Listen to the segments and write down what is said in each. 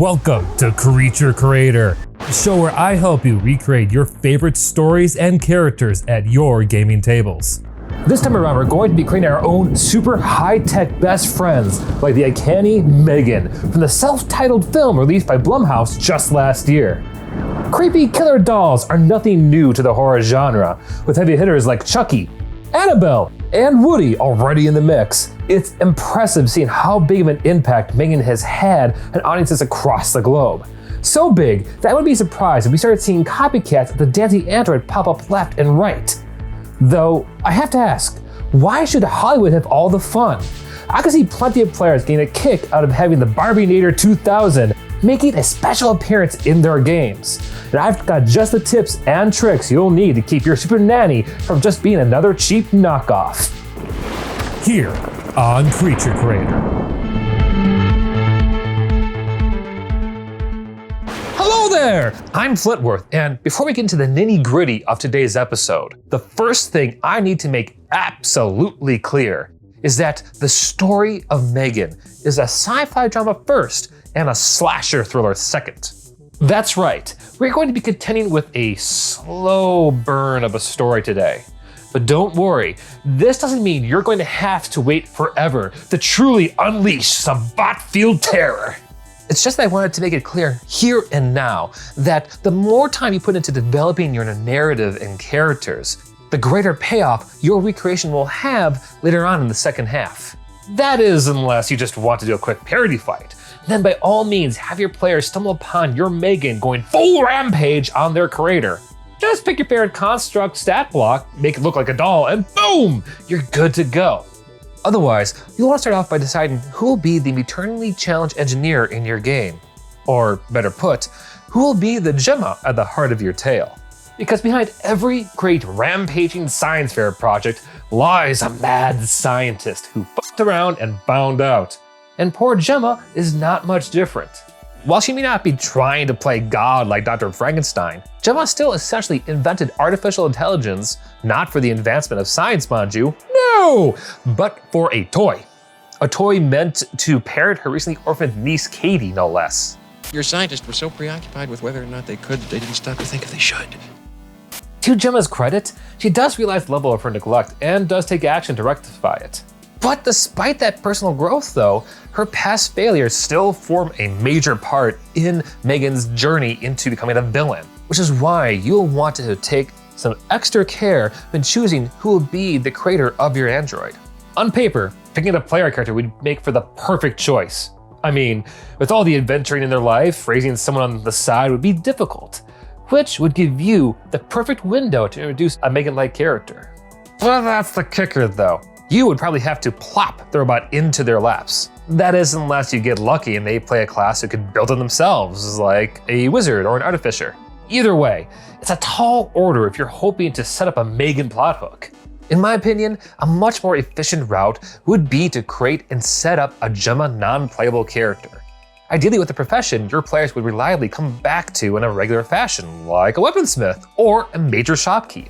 Welcome to Creature Creator, the show where I help you recreate your favorite stories and characters at your gaming tables. This time around, we're going to be creating our own super high-tech best friends, like the uncanny M3GAN, from the self-titled film released by Blumhouse just last year. Creepy killer dolls are nothing new to the horror genre, with heavy hitters like Chucky, Annabelle, and Woody already in the mix. It's impressive seeing how big of an impact M3GAN has had on audiences across the globe. So big that I wouldn't be surprised if we started seeing copycats of the dancing android pop up left and right. Though, I have to ask, why should Hollywood have all the fun? I can see plenty of players getting a kick out of having the Barbie-nator 2000 making a special appearance in their games. And I've got just the tips and tricks you'll need to keep your super nanny from just being another cheap knockoff. Here on Creature Creator. Hello there! I'm Flitworth, and before we get into the nitty-gritty of today's episode, the first thing I need to make absolutely clear is that the story of M3GAN is a sci-fi drama first and a slasher thriller second. That's right, we're going to be contending with a slow burn of a story today. But don't worry, this doesn't mean you're going to have to wait forever to truly unleash some bot-fueled terror. It's just that I wanted to make it clear here and now that the more time you put into developing your narrative and characters, the greater payoff your recreation will have later on in the second half. That is, unless you just want to do a quick parody fight. Then by all means, have your players stumble upon your M3GAN going full rampage on their creator. Just pick your favorite construct stat block, make it look like a doll, and boom, you're good to go. Otherwise, you'll want to start off by deciding who will be the eternally challenged engineer in your game. Or better put, who will be the Gemma at the heart of your tale. Because behind every great rampaging science fair project lies a mad scientist who fucked around and found out. And poor Gemma is not much different. While she may not be trying to play God like Dr. Frankenstein, Gemma still essentially invented artificial intelligence, not for the advancement of science, mind you, no, but for a toy. A toy meant to parent her recently orphaned niece Katie, no less. Your scientists were so preoccupied with whether or not they could, they didn't stop to think if they should. To Gemma's credit, she does realize the level of her neglect and does take action to rectify it. But despite that personal growth though, her past failures still form a major part in M3GAN's journey into becoming a villain, which is why you'll want to take some extra care when choosing who will be the creator of your android. On paper, picking a player character would make for the perfect choice. I mean, with all the adventuring in their life, raising someone on the side would be difficult, which would give you the perfect window to introduce a M3GAN-like character. Well, that's the kicker though. You would probably have to plop the robot into their laps. That is, unless you get lucky and they play a class who could build it themselves, like a wizard or an artificer. Either way, it's a tall order if you're hoping to set up a M3GAN plot hook. In my opinion, a much more efficient route would be to create and set up a Gemma non-playable character. Ideally with a profession your players would reliably come back to in a regular fashion, like a weaponsmith or a major shopkeep.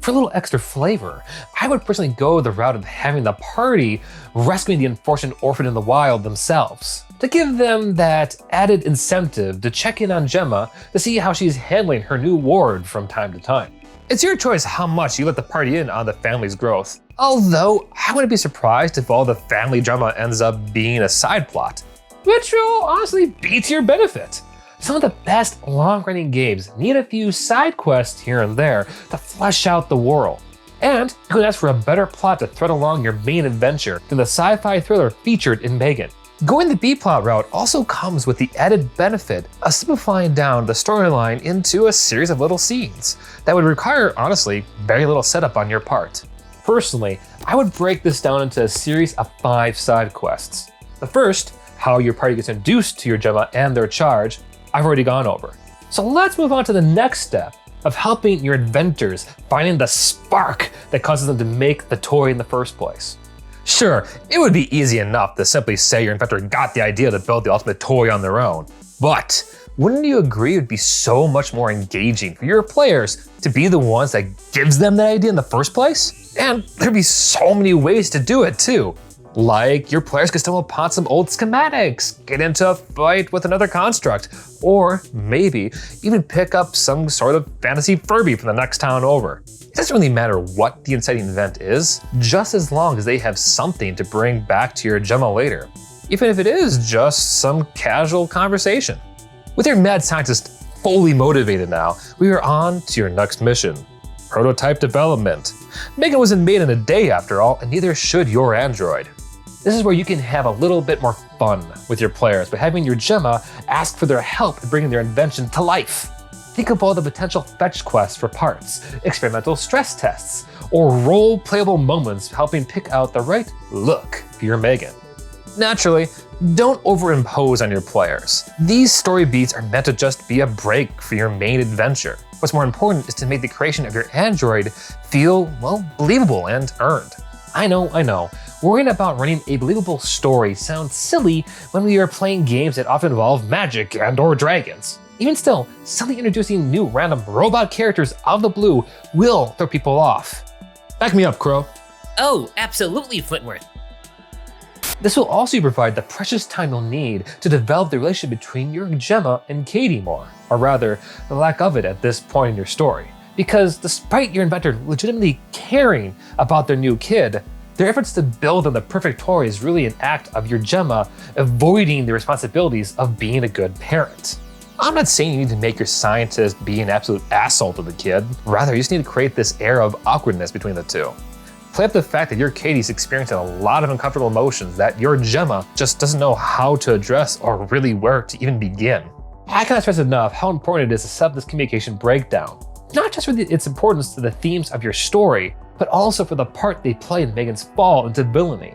For a little extra flavor, I would personally go the route of having the party rescuing the unfortunate orphan in the wild themselves, to give them that added incentive to check in on Gemma to see how she's handling her new ward from time to time. It's your choice how much you let the party in on the family's growth, although I wouldn't be surprised if all the family drama ends up being a side plot, which will honestly be to your benefit. Some of the best long-running games need a few side quests here and there to flesh out the world. And you could ask for a better plot to thread along your main adventure than the sci-fi thriller featured in M3GAN. Going the B-plot route also comes with the added benefit of simplifying down the storyline into a series of little scenes that would require, honestly, very little setup on your part. Personally, I would break this down into a series of 5 side quests. The first, how your party gets introduced to your Gemma and their charge, I've already gone over. So let's move on to the next step of helping your inventors finding the spark that causes them to make the toy in the first place. Sure, it would be easy enough to simply say your inventor got the idea to build the ultimate toy on their own, but wouldn't you agree it would be so much more engaging for your players to be the ones that gives them that idea in the first place? And there'd be so many ways to do it too. Like, your players could stumble upon some old schematics, get into a fight with another construct, or maybe even pick up some sort of fantasy Furby from the next town over. It doesn't really matter what the inciting event is, just as long as they have something to bring back to your Gemma later, even if it is just some casual conversation. With your mad scientist fully motivated now, we are on to your next mission. Prototype development. M3GAN wasn't made in a day after all, and neither should your android. This is where you can have a little bit more fun with your players by having your Gemma ask for their help in bringing their invention to life. Think of all the potential fetch quests for parts, experimental stress tests, or role-playable moments helping pick out the right look for your M3GAN. Naturally, don't overimpose on your players. These story beats are meant to just be a break for your main adventure. What's more important is to make the creation of your android feel, well, believable and earned. I know, worrying about running a believable story sounds silly when we are playing games that often involve magic and/or dragons. Even still, suddenly introducing new random robot characters out of the blue will throw people off. Back me up, Crow. Oh, absolutely, Flintworth. This will also provide the precious time you'll need to develop the relationship between your Gemma and Katie more, or rather, the lack of it at this point in your story. Because despite your inventor legitimately caring about their new kid, their efforts to build them the perfect toy is really an act of your Gemma avoiding the responsibilities of being a good parent. I'm not saying you need to make your scientist be an absolute asshole to the kid. Rather, you just need to create this air of awkwardness between the two. Play up the fact that your Katie's experiencing a lot of uncomfortable emotions that your Gemma just doesn't know how to address or really where to even begin. I cannot stress enough how important it is to set up this communication breakdown. Not just for its importance to the themes of your story, but also for the part they play in M3GAN's fall into villainy.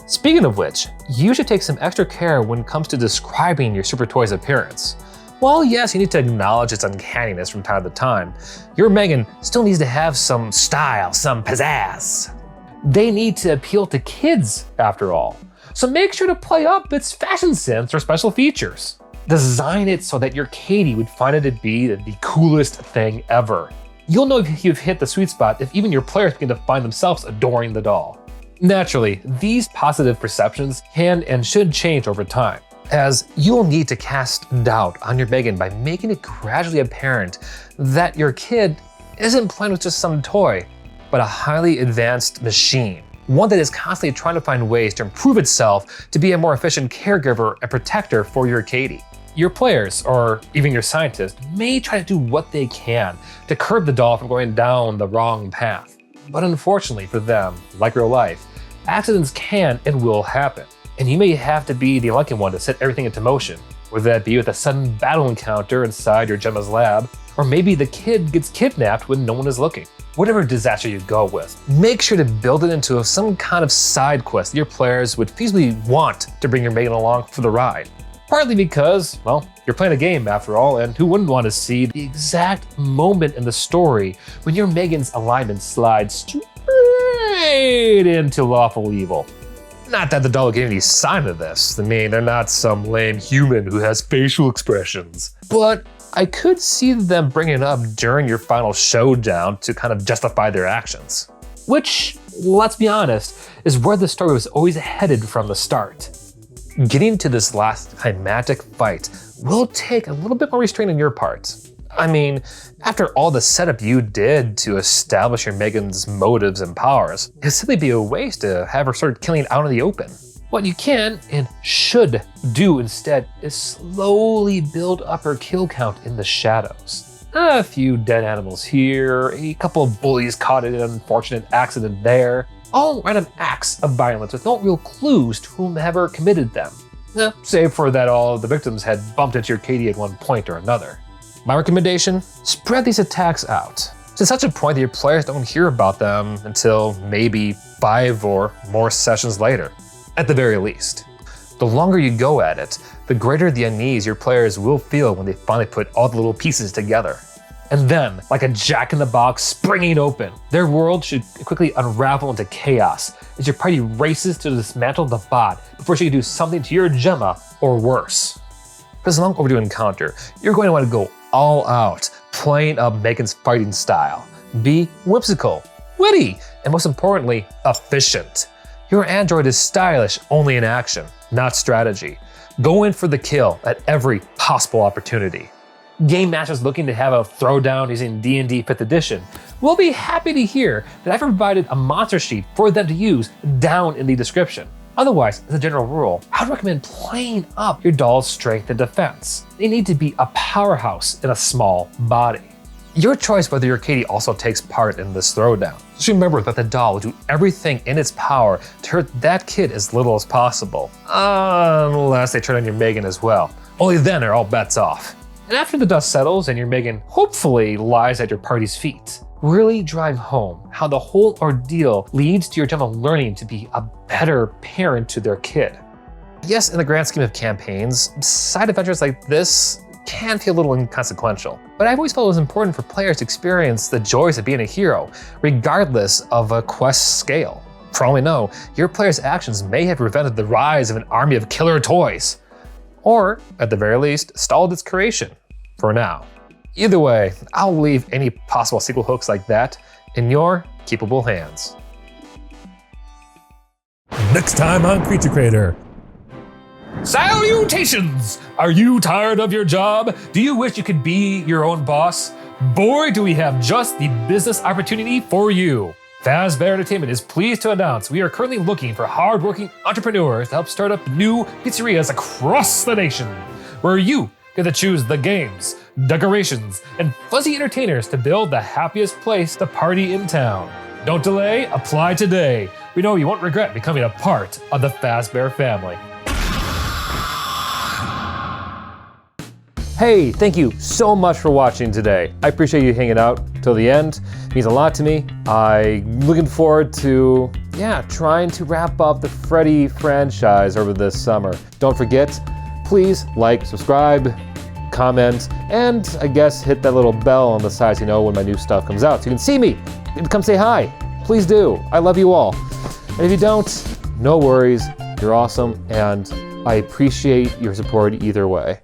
Speaking of which, you should take some extra care when it comes to describing your super toy's appearance. While yes, you need to acknowledge its uncanniness from time to time, your M3GAN still needs to have some style, some pizzazz. They need to appeal to kids, after all. So make sure to play up its fashion sense or special features. Design it so that your Katie would find it to be the coolest thing ever. You'll know if you've hit the sweet spot if even your players begin to find themselves adoring the doll. Naturally, these positive perceptions can and should change over time, as you'll need to cast doubt on your M3GAN by making it gradually apparent that your kid isn't playing with just some toy, but a highly advanced machine. One that is constantly trying to find ways to improve itself to be a more efficient caregiver and protector for your Katie. Your players, or even your scientist, may try to do what they can to curb the doll from going down the wrong path. But unfortunately for them, like real life, accidents can and will happen. And you may have to be the unlucky one to set everything into motion, whether that be with a sudden battle encounter inside your Gemma's lab, or maybe the kid gets kidnapped when no one is looking. Whatever disaster you go with, make sure to build it into some kind of side quest that your players would feasibly want to bring your M3GAN along for the ride. Partly because, well, you're playing a game after all, and who wouldn't want to see the exact moment in the story when your M3GAN's alignment slides straight into lawful evil. Not that the doll will give any sign of this. I mean, they're not some lame human who has facial expressions. But I could see them bringing it up during your final showdown to kind of justify their actions. Which, let's be honest, is where the story was always headed from the start. Getting to this last climatic fight will take a little bit more restraint on your part. I mean, after all the setup you did to establish your M3GAN's motives and powers, it'd simply be a waste to have her start killing out in the open. What you can and should do instead is slowly build up her kill count in the shadows. A few dead animals here, a couple of bullies caught in an unfortunate accident there, all random acts of violence with no real clues to whomever committed them. Save for that all the victims had bumped into your Katie at one point or another. My recommendation, spread these attacks out to such a point that your players don't hear about them until maybe 5 or more sessions later, at the very least. The longer you go at it, the greater the unease your players will feel when they finally put all the little pieces together. And then, like a jack-in-the-box springing open, their world should quickly unravel into chaos as your party races to dismantle the bot before she can do something to your Gemma or worse. For this long overdue encounter, you're going to want to go all out, playing up M3GAN's fighting style. Be whimsical, witty, and most importantly, efficient. Your android is stylish only in action, not strategy. Go in for the kill at every possible opportunity. Game masters looking to have a throwdown using D&D 5th edition will be happy to hear that I've provided a monster sheet for them to use down in the description. Otherwise, as a general rule, I would recommend playing up your doll's strength and defense. They need to be a powerhouse in a small body. Your choice whether your kitty also takes part in this throwdown. Just remember that the doll will do everything in its power to hurt that kid as little as possible. Unless they turn on your M3GAN as well. Only then are all bets off. And after the dust settles and your M3GAN hopefully lies at your party's feet, really drive home how the whole ordeal leads to your Gemma learning to be a better parent to their kid. Yes, in the grand scheme of campaigns, side adventures like this can feel a little inconsequential, but I've always felt it was important for players to experience the joys of being a hero, regardless of a quest scale. For all we know, your player's actions may have prevented the rise of an army of killer toys, or at the very least, stalled its creation, for now. Either way, I'll leave any possible sequel hooks like that in your capable hands. Next time on Creature Creator. Salutations! Are you tired of your job? Do you wish you could be your own boss? Boy, do we have just the business opportunity for you. Fazbear Entertainment is pleased to announce we are currently looking for hardworking entrepreneurs to help start up new pizzerias across the nation, where you get to choose the games, decorations, and fuzzy entertainers to build the happiest place to party in town. Don't delay, apply today. We know you won't regret becoming a part of the Fazbear family. Hey, thank you so much for watching today. I appreciate you hanging out till the end. It means a lot to me. I'm looking forward to, trying to wrap up the Freddy franchise over this summer. Don't forget, please like, subscribe, comment, and I guess hit that little bell on the side so you know when my new stuff comes out so you can see me and come say hi. Please do. I love you all. And if you don't, no worries. You're awesome, and I appreciate your support either way.